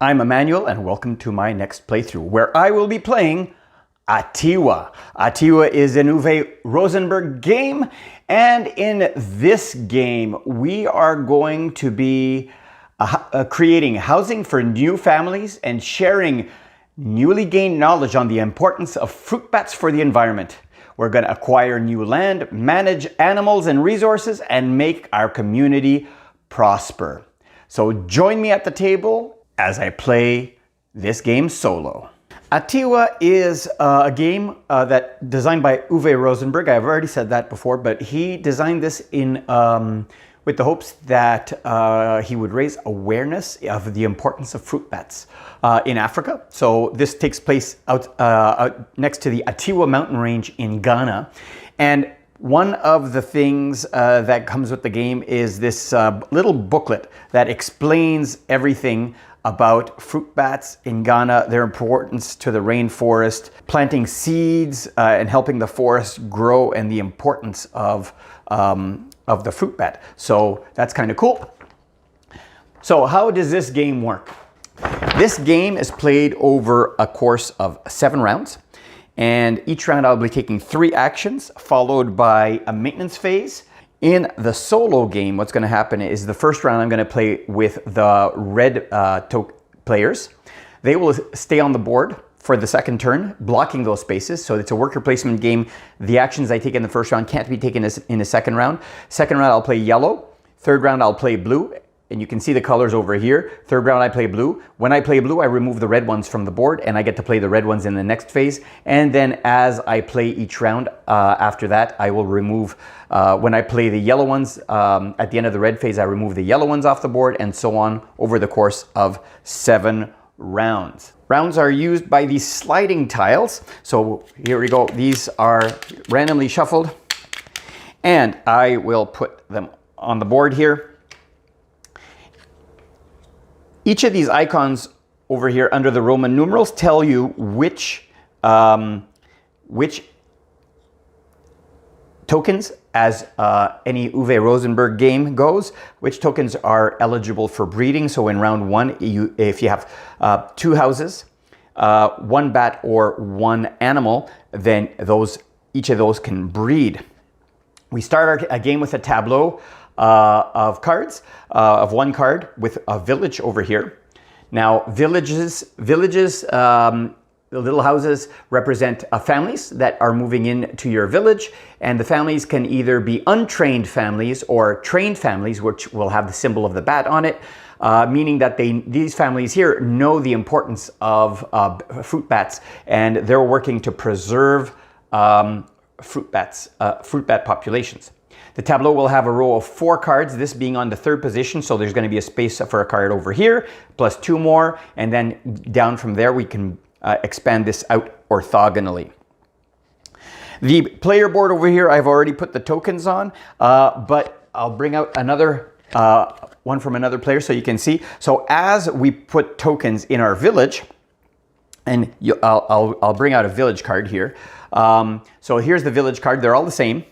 I'm Emmanuel and welcome to my next playthrough where I will be playing Atiwa. Atiwa is an Uwe Rosenberg game, and in this game we are going to be creating housing for new families and sharing newly gained knowledge on the importance of fruit bats for the environment. We're going to acquire new land, manage animals and resources, and make our community prosper. So join me at the table as I play this game solo. Atiwa is a game that designed by Uwe Rosenberg. I've already said that before, but he designed this in with the hopes that he would raise awareness of the importance of fruit bats in Africa. So this takes place out next to the Atiwa mountain range in Ghana. And one of the things that comes with the game is this little booklet that explains everything about fruit bats in Ghana, their importance to the rainforest, planting seeds and helping the forest grow, and the importance of the fruit bat. So that's kind of cool. So how does this game work? This game is played over a course of 7 rounds. And each round I'll be taking 3 actions followed by a maintenance phase. In the solo game, what's going to happen is the first round I'm going to play with the red players. They will stay on the board for the second turn, blocking those spaces. So it's a worker placement game. The actions I take in the first round can't be taken in the second round. Second round I'll play yellow. Third round I'll play blue. And you can see the colors over here. Third round I play blue. When I play blue, I remove the red ones from the board and I get to play the red ones in the next phase. And then as I play each round after that, I will remove, when I play the yellow ones, at the end of the red phase, I remove the yellow ones off the board, and so on over the course of 7 rounds. Rounds are used by these sliding tiles. So here we go. These are randomly shuffled and I will put them on the board here. Each of these icons over here under the Roman numerals tell you which tokens, as any Uwe Rosenberg game goes, which tokens are eligible for breeding. So in round 1, if you have 2 houses, 1 bat or 1 animal, then each of those can breed. We start a game with a tableau of cards, of 1 card with a village over here. Now villages, the little houses represent families that are moving into your village, and the families can either be untrained families or trained families, which will have the symbol of the bat on it, meaning that these families here know the importance of fruit bats, and they're working to preserve fruit bat populations. The tableau will have a row of 4 cards, this being on the 3rd position, so there's going to be a space for a card over here, plus 2 more, and then down from there we can expand this out orthogonally. The player board over here, I've already put the tokens on, but I'll bring out another one from another player so you can see. So as we put tokens in our village, and I'll bring out a village card here. So here's the village card, they're all the same.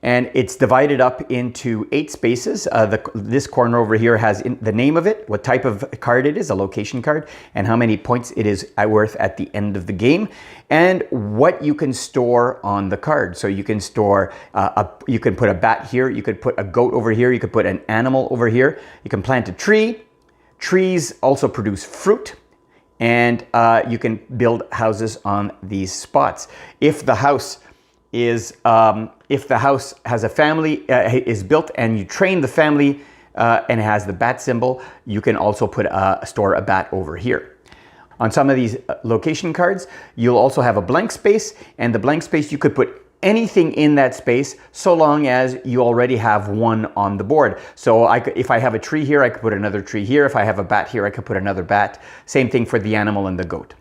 And it's divided up into 8 spaces. This corner over here has the name of it, what type of card it is, a location card, and how many points it is worth at the end of the game, and what you can store on the card. So you can store, you can put a bat here, you could put a goat over here, you could put an animal over here, you can plant a tree. Trees also produce fruit, and you can build houses on these spots. If the house has a family, is built and you train the family and has the bat symbol, you can also store a bat over here. On some of these location cards, you'll also have a blank space, and the blank space you could put anything in that space so long as you already have 1 on the board. So if I have a tree here, I could put another tree here. If I have a bat here, I could put another bat. Same thing for the animal and the goat.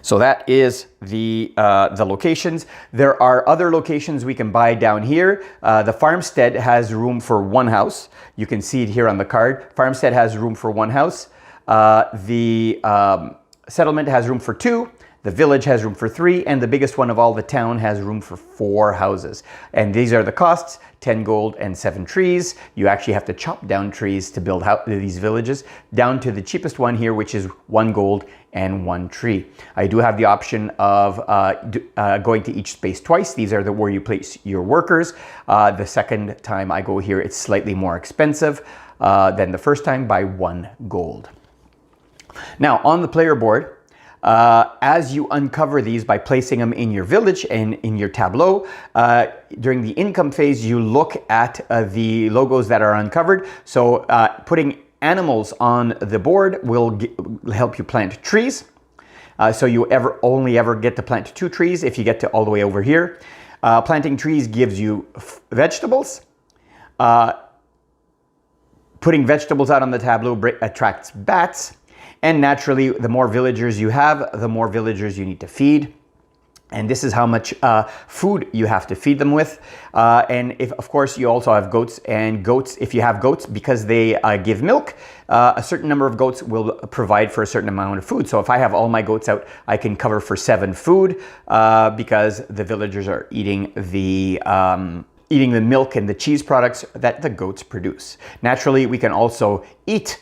So that is the locations. There are other locations we can buy down here. The farmstead has room for 1 house. You can see it here on the card. Farmstead has room for 1 house. The settlement has room for 2. The village has room for 3, and the biggest one of all, the town, has room for 4 houses. And these are the costs: 10 gold and 7 trees. You actually have to chop down trees to build these villages, down to the cheapest one here, which is 1 gold and 1 tree. I do have the option of going to each space twice. These are where you place your workers. The second time I go here, it's slightly more expensive than the first time by 1 gold. Now, on the player board, as you uncover these by placing them in your village and in your tableau, during the income phase, you look at the logos that are uncovered. So putting animals on the board will help you plant trees. So you only ever get to plant 2 trees if you get to all the way over here. Planting trees gives you vegetables. Putting vegetables out on the tableau attracts bats. And naturally, the more villagers you have, the more villagers you need to feed. And this is how much food you have to feed them with. And of course, you also have goats. And goats, if you have goats, because they give milk, a certain number of goats will provide for a certain amount of food. So if I have all my goats out, I can cover for 7 food because the villagers are eating the milk and the cheese products that the goats produce. Naturally, we can also eat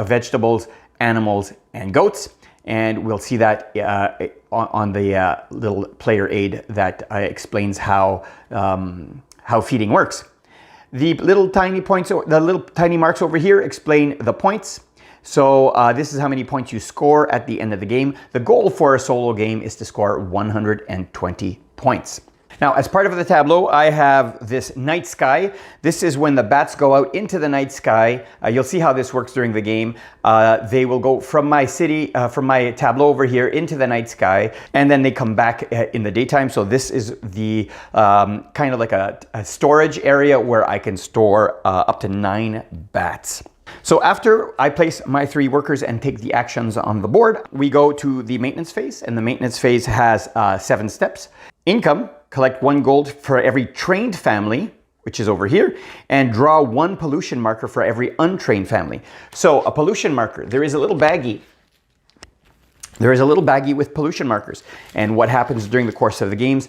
vegetables, animals, and goats, and we'll see that on the little player aid that explains how feeding works. The little tiny points, the little tiny marks over here explain the points. So this is how many points you score at the end of the game. The goal for a solo game is to score 120 points. Now, as part of the tableau, I have this night sky. This is when the bats go out into the night sky. You'll see how this works during the game. They will go from my city, from my tableau over here into the night sky, and then they come back in the daytime. So this is the kind of like a storage area where I can store up to 9 bats. So after I place my 3 workers and take the actions on the board, we go to the maintenance phase, and the maintenance phase has 7 steps. Income: collect 1 gold for every trained family, which is over here, and draw 1 pollution marker for every untrained family. So a pollution marker, there is a little baggie. There is a little baggie with pollution markers. And what happens during the course of the games,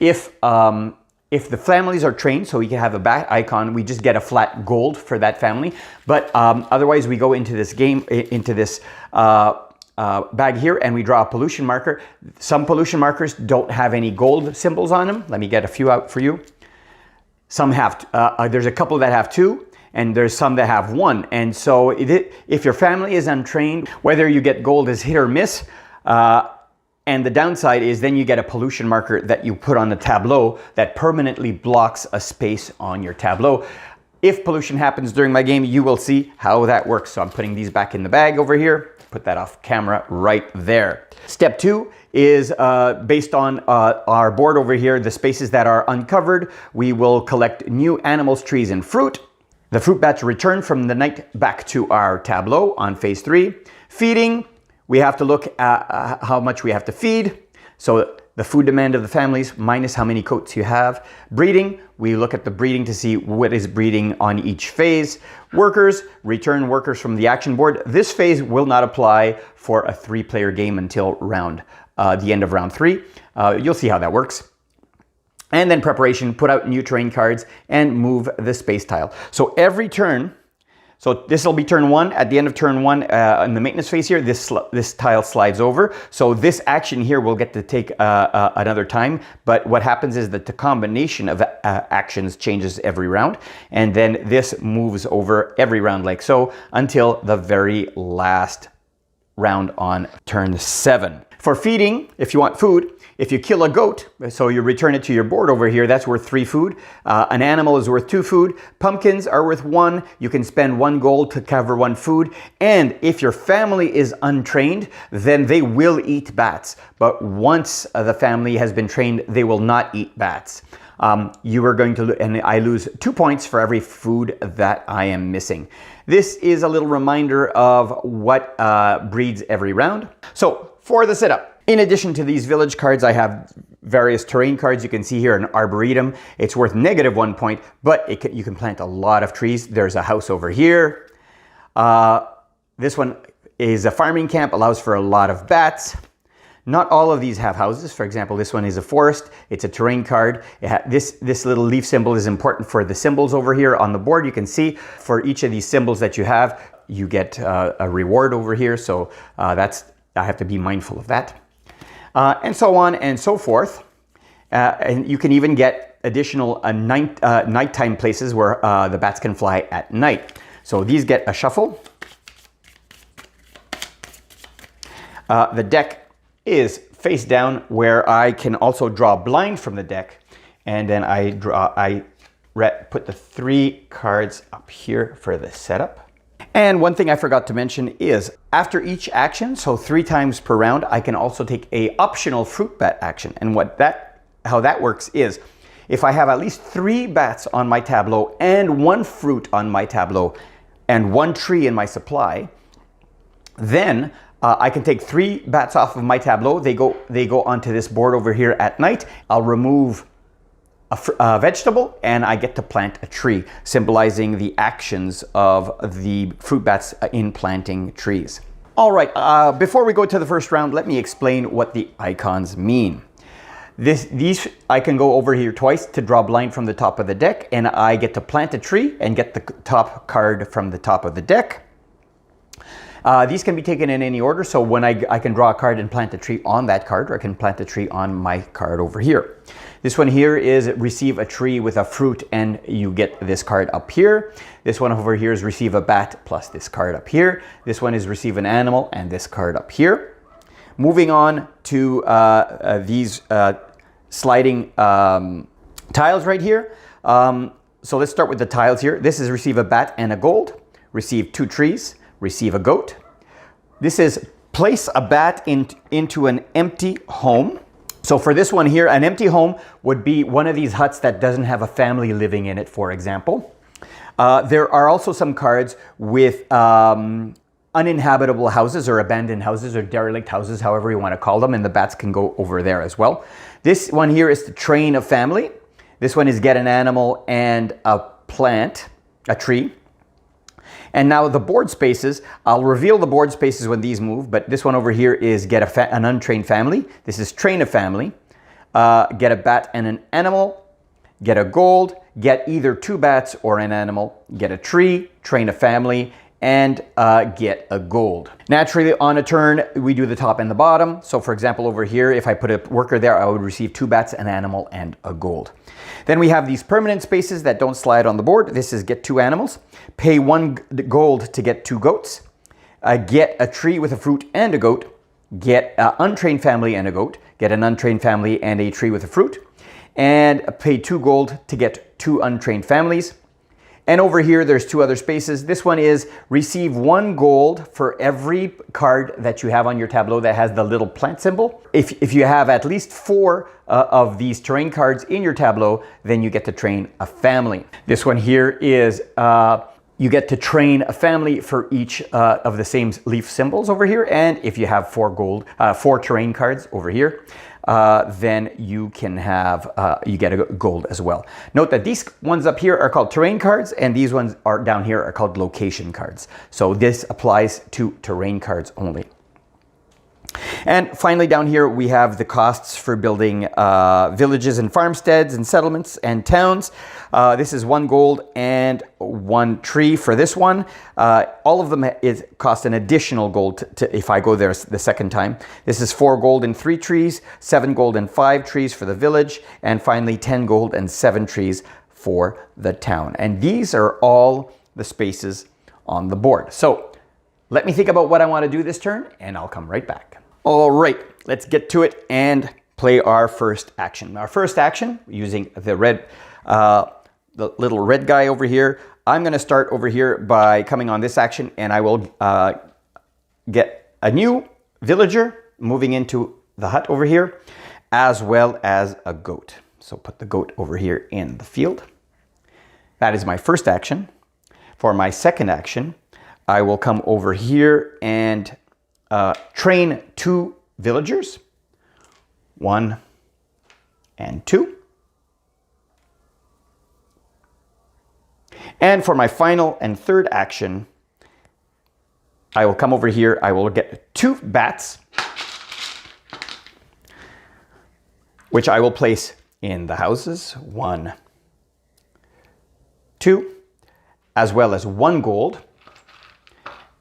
if the families are trained, so we can have a bat icon, we just get a flat gold for that family. But otherwise, we go into this game, into this bag here, and we draw a pollution marker. Some pollution markers don't have any gold symbols on them. Let me get a few out for you. Some have, there's a couple that have 2, and there's some that have 1. And so if your family is untrained, whether you get gold is hit or miss. And the downside is then you get a pollution marker that you put on the tableau that permanently blocks a space on your tableau. If pollution happens during my game, you will see how that works. So I'm putting these back in the bag over here. Put that off camera right there. Step 2 is based on our board over here, the spaces that are uncovered. We will collect new animals, trees, and fruit. The fruit bats return from the night back to our tableau on phase 3. Feeding, we have to look at how much we have to feed. So the food demand of the families minus how many coats you have. Breeding, we look at the breeding to see what is breeding on each phase. Workers, return workers from the action board. This phase will not apply for a 3-player game until the end of round 3. You'll see how that works. And then preparation, put out new terrain cards and move the space tile. So every turn, so this will be turn 1. At the end of turn 1, in the maintenance phase here, this tile slides over. So this action here will get to take another time. But what happens is that the combination of actions changes every round. And then this moves over every round like so until the very last round on turn 7. For feeding, if you want food, if you kill a goat, so you return it to your board over here, that's worth 3 food. An animal is worth 2 food. Pumpkins are worth 1. You can spend 1 gold to cover 1 food. And if your family is untrained, then they will eat bats. But once the family has been trained, they will not eat bats. You are going to, and I lose 2 points for every food that I am missing. This is a little reminder of what breeds every round. So for the setup, in addition to these village cards, I have various terrain cards. You can see here an arboretum. It's worth -1 point, but you can plant a lot of trees. There's a house over here. This one is a farming camp, allows for a lot of bats. Not all of these have houses. For example, this one is a forest. It's a terrain card. This little leaf symbol is important for the symbols over here on the board. You can see for each of these symbols that you have, you get a reward over here. So I have to be mindful of that. And so on and so forth. And you can even get additional nighttime places where the bats can fly at night. So these get a shuffle. The deck is face down, where I can also draw blind from the deck, and then I put the 3 cards up here for the setup. And one thing I forgot to mention is after each action, so 3 times per round, I can also take a optional fruit bat action. And how that works is if I have at least 3 bats on my tableau and 1 fruit on my tableau and 1 tree in my supply, then I can take 3 bats off of my tableau. They go onto this board over here at night. I'll remove a vegetable and I get to plant a tree, symbolizing the actions of the fruit bats in planting trees. All right, before we go to the first round, let me explain what the icons mean. These I can go over here twice to draw blind from the top of the deck, and I get to plant a tree and get the top card from the top of the deck. These can be taken in any order, so when I can draw a card and plant a tree on that card, or I can plant a tree on my card over here. This one here is receive a tree with a fruit, and you get this card up here. This one over here is receive a bat plus this card up here. This one is receive an animal and this card up here. Moving on to these sliding tiles right here. So let's start with the tiles here. This is receive a bat and a gold, receive 2 trees, receive a goat. This is place a bat into an empty home. So for this one here, an empty home would be one of these huts that doesn't have a family living in it, for example. There are also some cards with uninhabitable houses or abandoned houses or derelict houses, however you want to call them, and the bats can go over there as well. This one here is to train a family. This one is get an animal and a plant, a tree. And now the board spaces, I'll reveal the board spaces when these move, but this one over here is get an untrained family. This is train a family, get a bat and an animal, get a gold, get either 2 bats or an animal, get a tree, train a family, and get a gold. Naturally, on a turn, we do the top and the bottom. So for example, over here, if I put a worker there, I would receive 2 bats, an animal, and a gold. Then we have these permanent spaces that don't slide on the board. This is get 2 animals, pay 1 gold to get 2 goats, get a tree with a fruit and a goat, get an untrained family and a goat, get an untrained family and a tree with a fruit, and pay 2 gold to get 2 untrained families. And over here, there's 2 other spaces. This one is receive 1 gold for every card that you have on your tableau that has the little plant symbol. If you have at least 4 of these terrain cards in your tableau, then you get to train a family. This one here is you get to train a family for each of the same leaf symbols over here. And if you have 4 terrain cards over here, then you can have, you get a gold as well. Note that these ones up here are called terrain cards, and these ones are down here are called location cards. So this applies to terrain cards only. And finally, down here, we have the costs for building villages and farmsteads and settlements and towns. This is 1 gold and 1 tree for this one. All of them cost an additional gold if I go there the second time. This is 4 gold and 3 trees, 7 gold and 5 trees for the village, and finally 10 gold and 7 trees for the town. And these are all the spaces on the board. So let me think about what I want to do this turn, and I'll come right back. All right, let's get to it and play our first action. Our first action, using the little red guy over here, I'm going to start over here by coming on this action, and I will get a new villager moving into the hut over here, as well as a goat. So put the goat over here in the field. That is my first action. For my second action, I will come over here and train 2 villagers, 1 and 2. And for my final and third action, I will come over here, I will get 2 bats, which I will place in the houses. 1, 2, as well as 1 gold.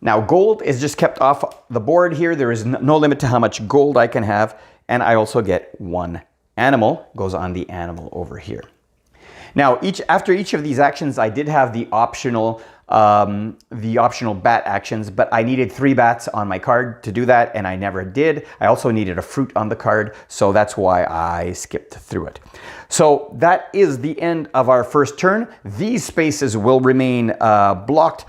Now gold is just kept off the board here. There is no limit to how much gold I can have. And I also get 1 animal, goes on the animal over here. Now, after each of these actions, I did have the optional bat actions, but I needed 3 bats on my card to do that, and I never did. I also needed a fruit on the card, so that's why I skipped through it. So that is the end of our first turn. These spaces will remain blocked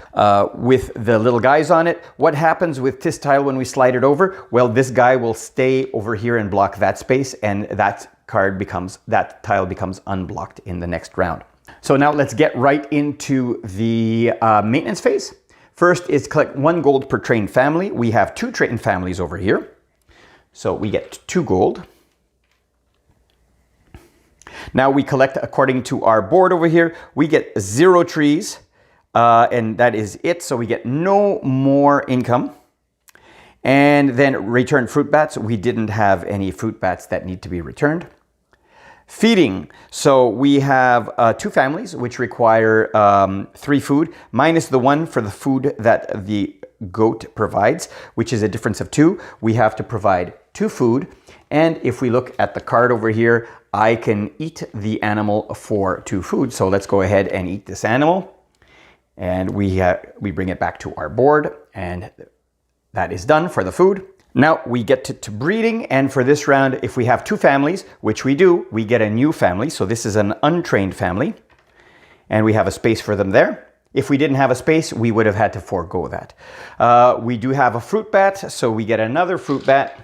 with the little guys on it. What happens with this tile when we slide it over? Well, this guy will stay over here and block that space, and that tile becomes unblocked in the next round. So now let's get right into the maintenance phase. First is collect 1 gold per trained family. We have 2 trained families over here. So we get 2 gold. Now we collect according to our board over here. We get 0 trees, and that is it. So we get no more income. And then return fruit bats. We didn't have any fruit bats that need to be returned. Feeding. So we have 2 families which require 3 food, minus the 1 for the food that the goat provides, which is a difference of 2. We have to provide 2 food. And if we look at the card over here, I can eat the animal for 2 food. So let's go ahead and eat this animal. And we bring it back to our board, and that is done for the food. Now we get to breeding, and for this round, if we have 2 families, which we do, we get a new family. So this is an untrained family, and we have a space for them there. If we didn't have a space, we would have had to forego that. We do have a fruit bat, so we get another fruit bat,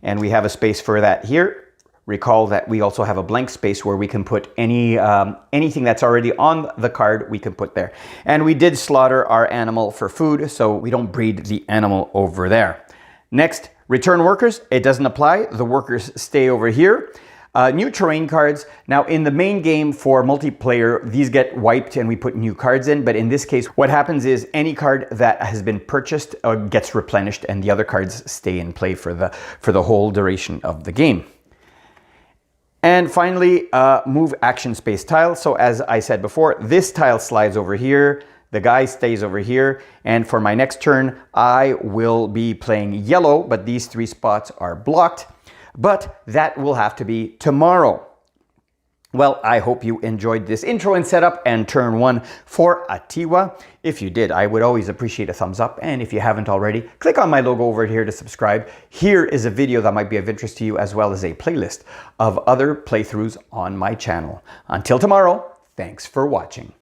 and we have a space for that here. Recall that we also have a blank space where we can put anything that's already on the card, we can put there. And we did slaughter our animal for food, so we don't breed the animal over there. Next, return workers. It doesn't apply. The workers stay over here. New terrain cards. Now in the main game for multiplayer, these get wiped and we put new cards in. But in this case, what happens is any card that has been purchased gets replenished, and the other cards stay in play for the whole duration of the game. And finally, move action space tile. So as I said before, this tile slides over here. The guy stays over here, and for my next turn, I will be playing yellow, but these 3 spots are blocked, but that will have to be tomorrow. Well, I hope you enjoyed this intro and setup and turn 1 for Atiwa. If you did, I would always appreciate a thumbs up, and if you haven't already, click on my logo over here to subscribe. Here is a video that might be of interest to you, as well as a playlist of other playthroughs on my channel. Until tomorrow, thanks for watching.